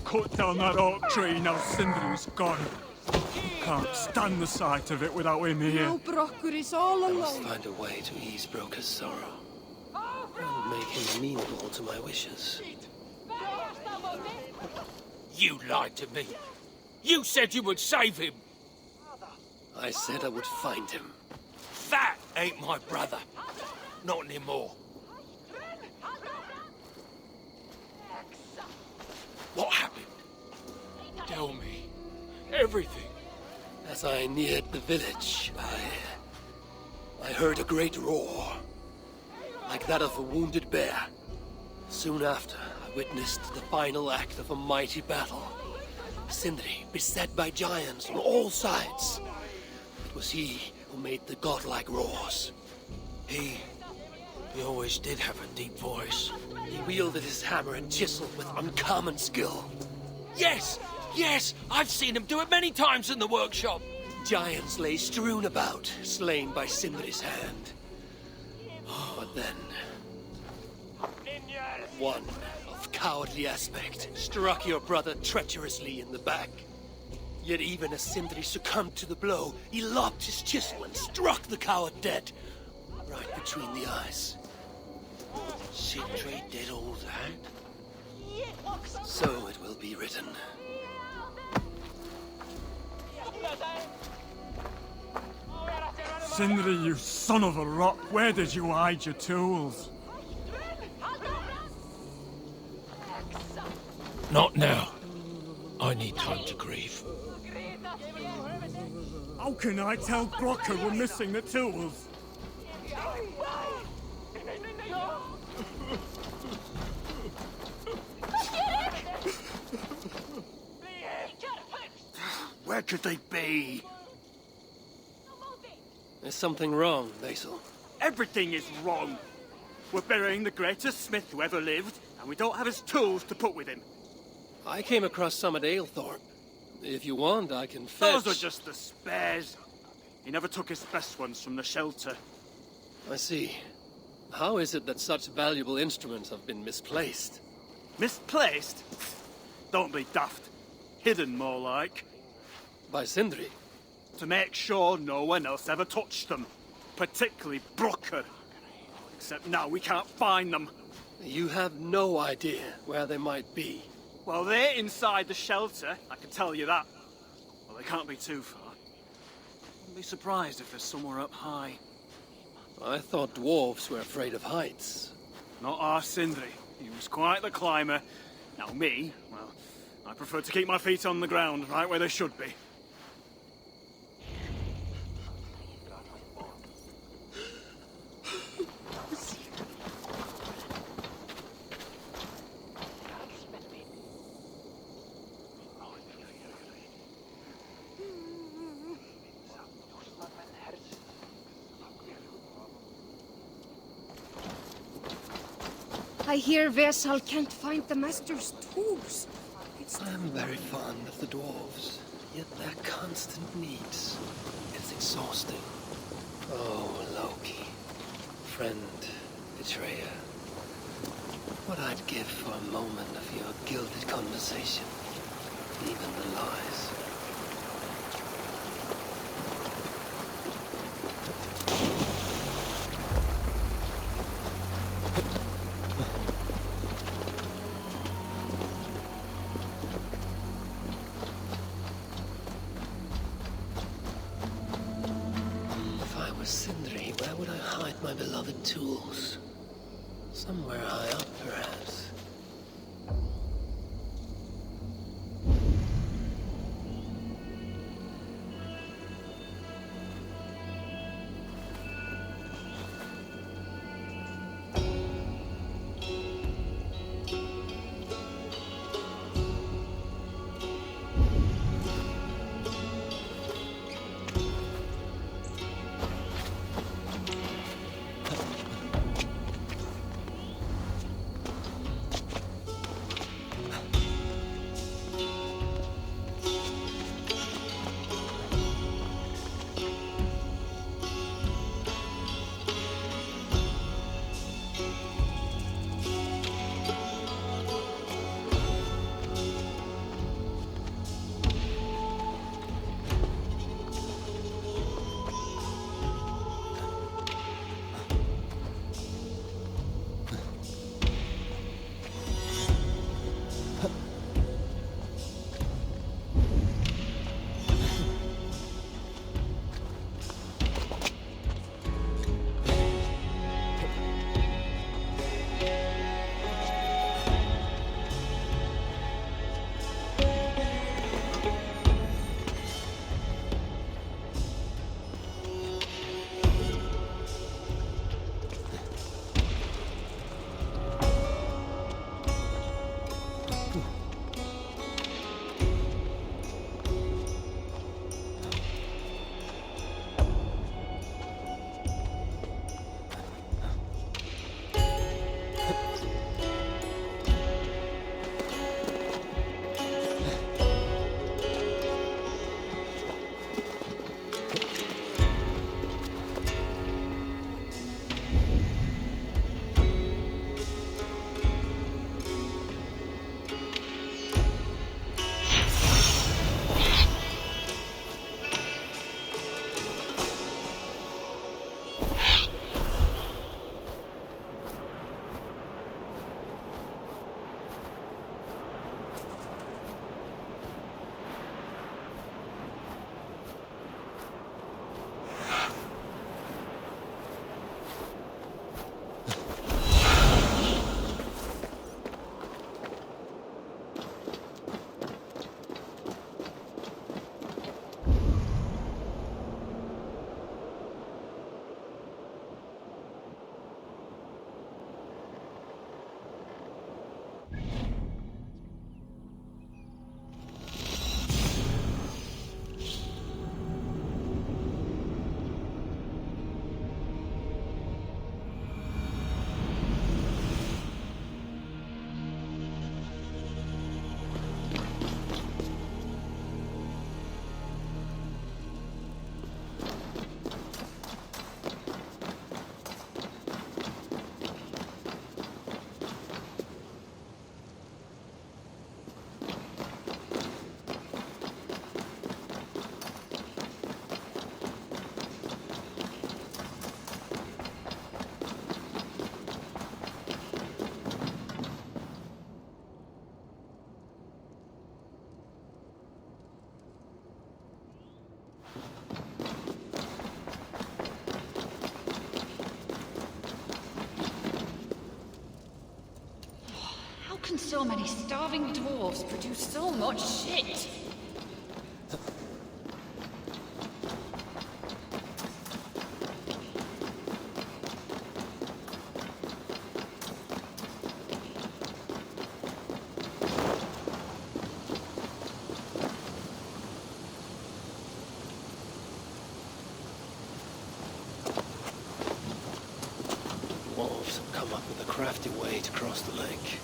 Cut down that oak tree now Sindri's gone. Can't stand the sight of it without him here. Now Brocker is all I must alone. find a way to ease Broker's sorrow. And make him amenable to my wishes. You lied to me. You said you would save him. I said I would find him. That ain't my brother. Not anymore. What happened? Tell me. Everything. As I neared the village, I heard a great roar. Like that of a wounded bear. Soon after, I witnessed the final act of a mighty battle. Sindri beset by giants on all sides. It was he who made the godlike roars. He always did have a deep voice. He wielded his hammer and chisel with uncommon skill. Yes! Yes! I've seen him do it many times in the workshop. Giants lay strewn about, slain by Sindri's hand. But then, one of cowardly aspect struck your brother treacherously in the back. Yet even as Sindri succumbed to the blow, he lobbed his chisel and struck the coward dead, right between the eyes. Sindri did all that? So it will be written. Sindri, you son of a rock, where did you hide your tools? Not now. I need time to grieve. How can I tell Brocker we're missing the tools? Where could they be? There's something wrong, Basil. Everything is wrong. We're burying the greatest smith who ever lived, and we don't have his tools to put with him. I came across some at Aylthorpe. If you want, I can fetch... Those are just the spares. He never took his best ones from the shelter. I see. How is it that such valuable instruments have been misplaced? Misplaced? Don't be daft. Hidden, more like. By Sindri? To make sure no one else ever touched them. Particularly Brocker. Except now we can't find them. You have no idea where they might be. Well, they're inside the shelter, I can tell you that. Well, they can't be too far. Wouldn't be surprised if they're somewhere up high. I thought dwarves were afraid of heights. Not our Sindri. He was quite the climber. Now me, well, I prefer to keep my feet on the ground, right where they should be. I hear Vesal can't find the master's tools. I am very fond of the dwarves, yet their constant needs. It's exhausting. Oh, Loki. Friend, betrayer. What I'd give for a moment of your gilded conversation. Even the lies. Sindri, where would I hide my beloved tools? Somewhere high up, perhaps. can so many starving dwarves produce so much shit? Wolves have come up with a crafty way to cross the lake.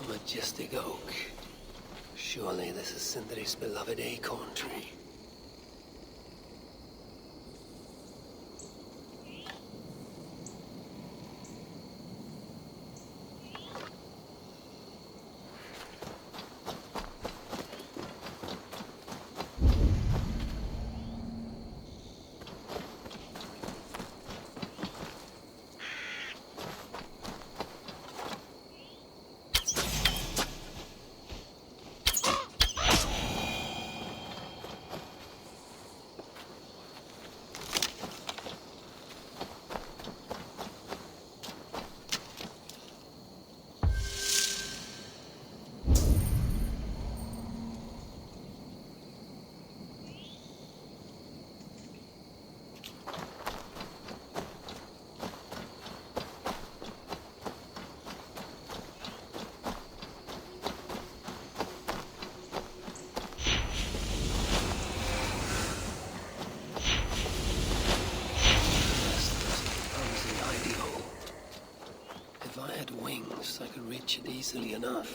Majestic oak. Surely this is Sindri's beloved acorn tree. I could reach it easily enough.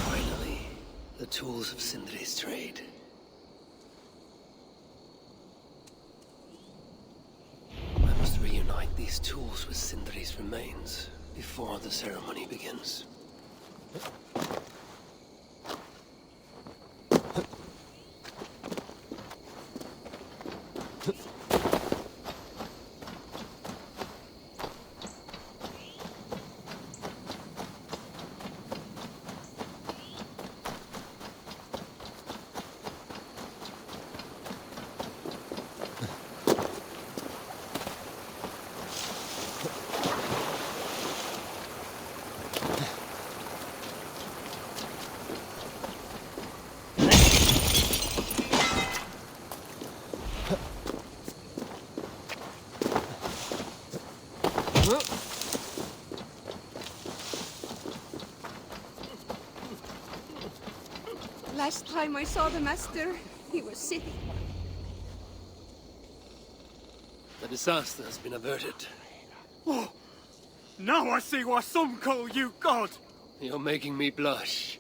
Finally, the tools of Sindri's trade. I must reunite these tools with Sindri's remains before the ceremony begins. Last time I saw the master, he was sitting. The disaster has been averted. Oh, now I see why some call you God. You're making me blush.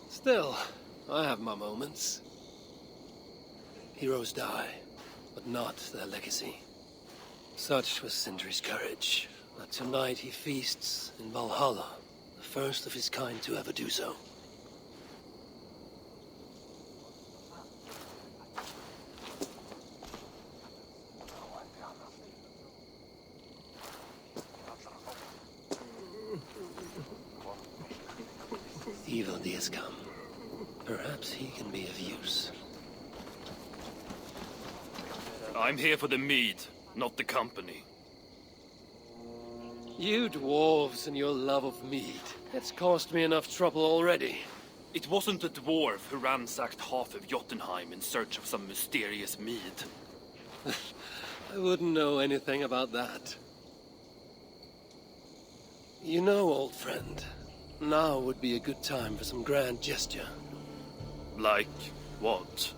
Still, I have my moments. Heroes die, but not their legacy. Such was Sindri's courage, that tonight he feasts in Valhalla, the first of his kind to ever do so. Evil days come. Perhaps he can be of use. I'm here for the mead, not the company. You dwarves and your love of meat. It's caused me enough trouble already. It wasn't a dwarf who ransacked half of Jotunheim in search of some mysterious mead. I wouldn't know anything about that. You know, old friend, now would be a good time for some grand gesture. Like what?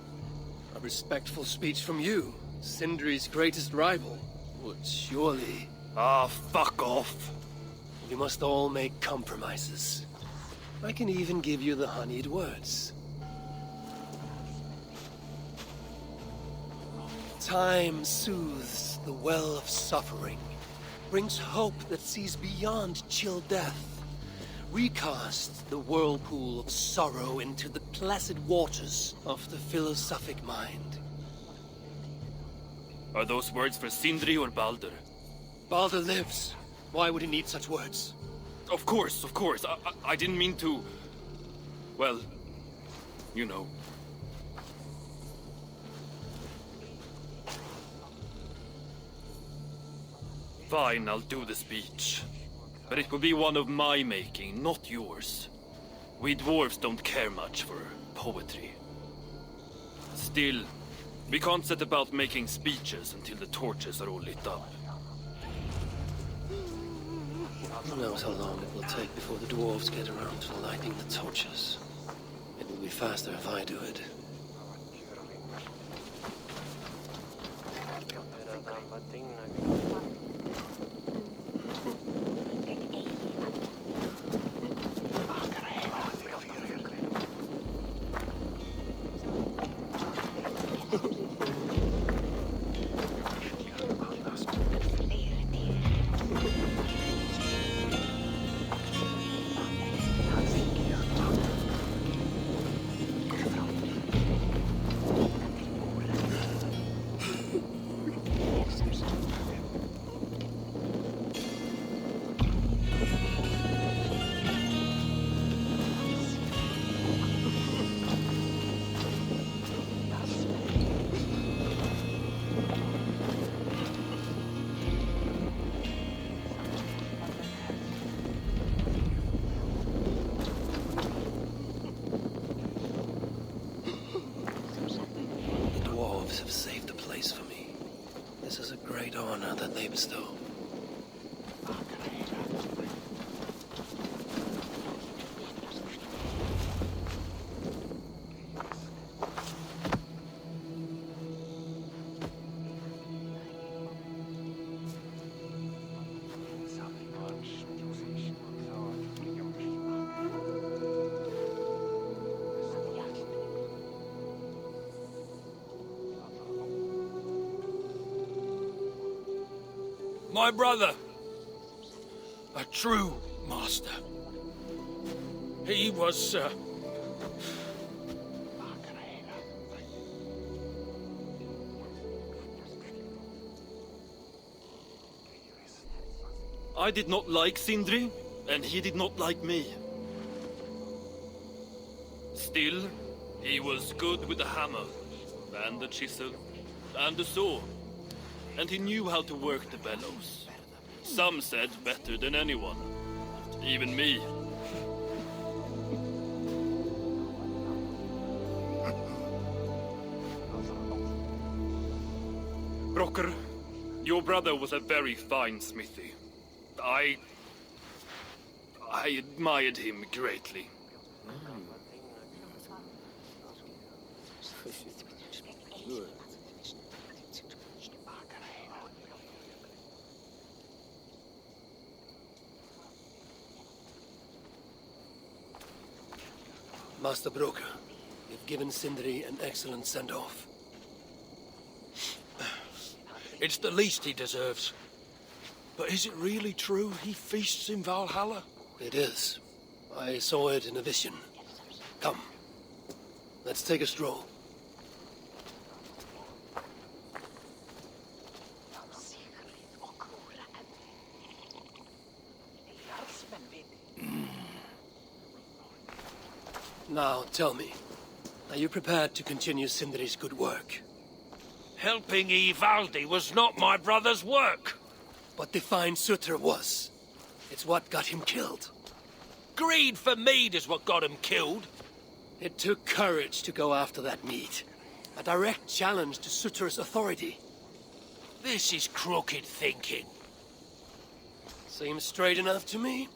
A respectful speech from you, Sindri's greatest rival, would surely... Ah, fuck off. We must all make compromises. I can even give you the honeyed words. Time soothes the well of suffering, brings hope that sees beyond chill death, recasts the whirlpool of sorrow into the placid waters of the philosophic mind. Are those words for Sindri or Baldur? Baldur lives. Why would he need such words? Of course. I didn't mean to... Well, you know. Fine, I'll do the speech. But it will be one of my making, not yours. We dwarves don't care much for poetry. Still, we can't set about making speeches until the torches are all lit up. Who knows how long it will take before the dwarves get around to lighting the torches. It will be faster if I do it. Have saved the place for me. This is a great honor that they bestow. My brother. A true master. He was, I did not like Sindri, and he did not like me. Still, he was good with the hammer, and the chisel, and the saw. And he knew how to work the bellows. Some said better than anyone. Even me. Brocker, your brother was a very fine smithy. I admired him greatly. Master Broker, you've given Sindri an excellent send-off. it's the least he deserves. But is it really true he feasts in Valhalla? It is. I saw it in a vision. Come. Let's take a stroll. Now, tell me, are you prepared to continue Sindri's good work? Helping Ivaldi was not my brother's work. But the fine Sutra was. It's what got him killed. Greed for mead is what got him killed. It took courage to go after that meat. A direct challenge to Sutra's authority. This is crooked thinking. Seems straight enough to me.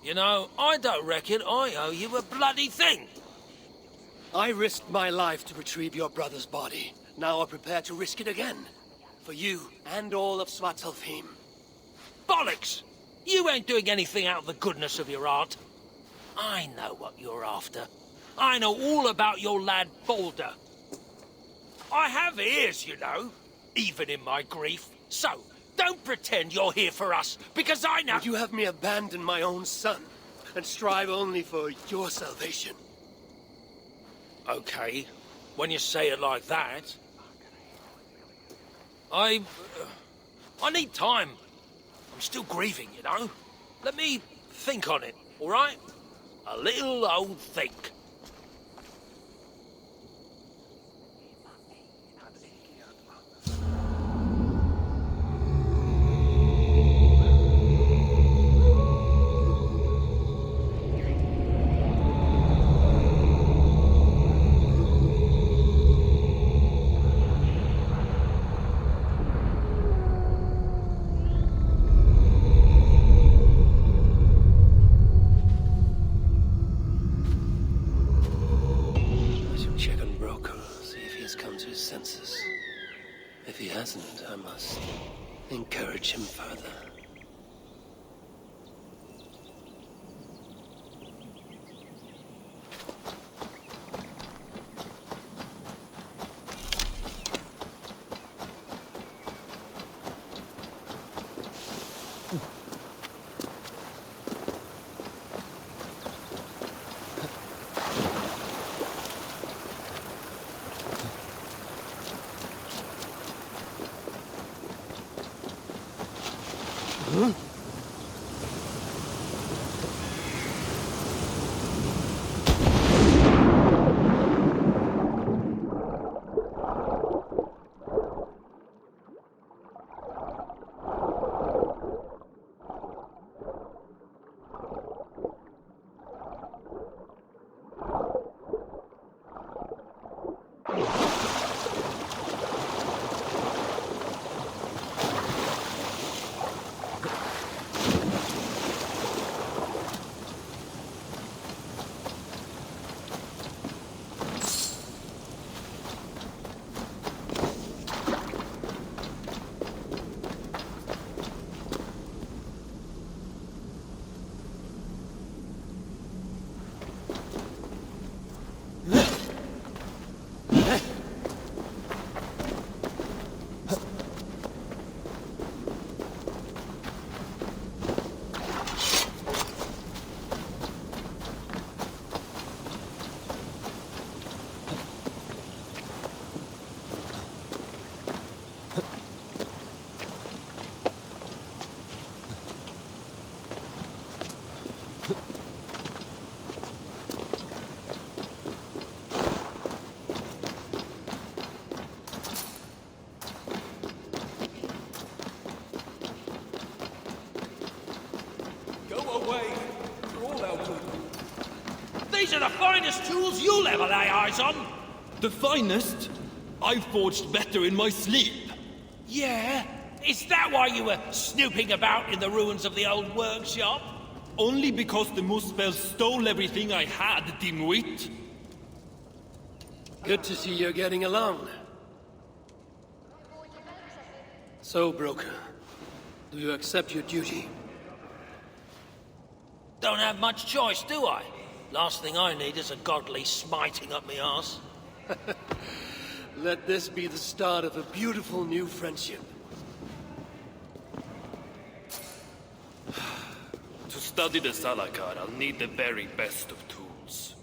You know, I don't reckon I owe you a bloody thing. I risked my life to retrieve your brother's body. Now I prepare to risk it again. For you and all of Svartalfheim. Bollocks! You ain't doing anything out of the goodness of your heart. I know what you're after. I know all about your lad Balder. I have ears, you know, even in my grief. So, don't pretend you're here for us, because I know— Would you have me abandon my own son, and strive only for your salvation? Okay, when you say it like that. I need time. I'm still grieving, you know. Let me think on it, all right? A little old think. If he hasn't, I must encourage him further. These are the finest tools you'll ever lay eyes on! The finest? I forged better in my sleep. Yeah? Is that why you were snooping about in the ruins of the old workshop? Only because the Muspel stole everything I had, dimwit. Good to see you're getting along. So, Broker, do you accept your duty? Don't have much choice, do I? Last thing I need is a godly smiting up my arse. Let this be the start of a beautiful new friendship. To study the Salakar, I'll need the very best of tools.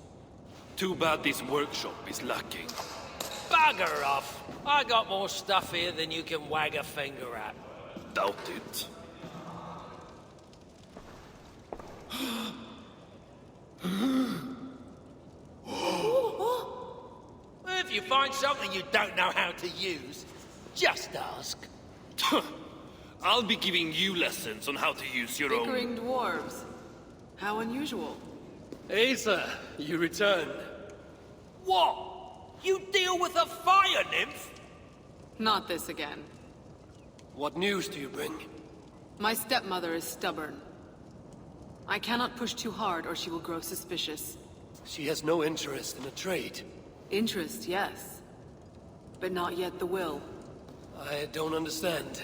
Too bad this workshop is lacking. Bugger off! I got more stuff here than you can wag a finger at. Doubt it. If you find something you don't know how to use, just ask. I'll be giving you lessons on how to use your own... Bickering dwarves. How unusual. Asa, you returned. What? You deal with a fire nymph? Not this again. What news do you bring? My stepmother is stubborn. I cannot push too hard or she will grow suspicious. She has no interest in a trade. Interest, yes. But not yet the will. I don't understand.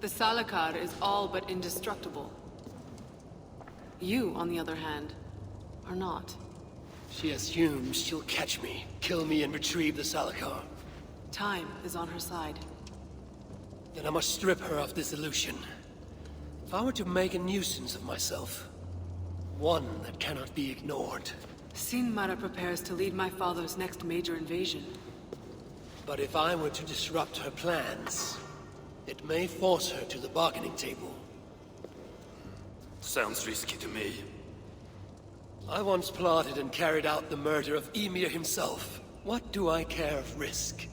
The Salakar is all but indestructible. You, on the other hand, are not. She assumes she'll catch me, kill me, and retrieve the Salakar. Time is on her side. Then I must strip her of this illusion. If I were to make a nuisance of myself, one that cannot be ignored. Sinmara prepares to lead my father's next major invasion. But if I were to disrupt her plans, it may force her to the bargaining table. Sounds risky to me. I once plotted and carried out the murder of Emir himself. What do I care of risk?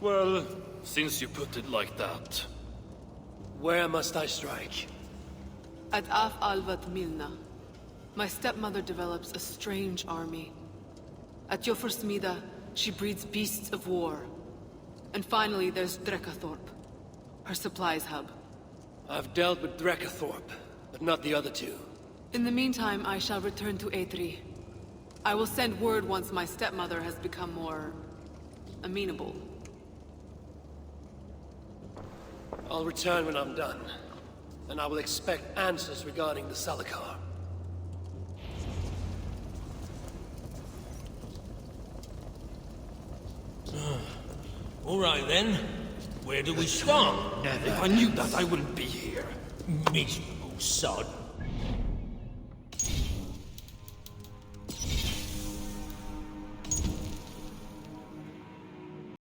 Well, since you put it like that... Where must I strike? At Af Alvat Milna, my stepmother develops a strange army. At Jofursmida, she breeds beasts of war. And finally, there's Drekathorp, her supplies hub. I've dealt with Drekathorp, but not the other two. In the meantime, I shall return to Aetri. I will send word once my stepmother has become more... amenable. I'll return when I'm done, and I will expect answers regarding the Salakar. All right then. Where do we start? If I knew that, I wouldn't be here. Miserable sod.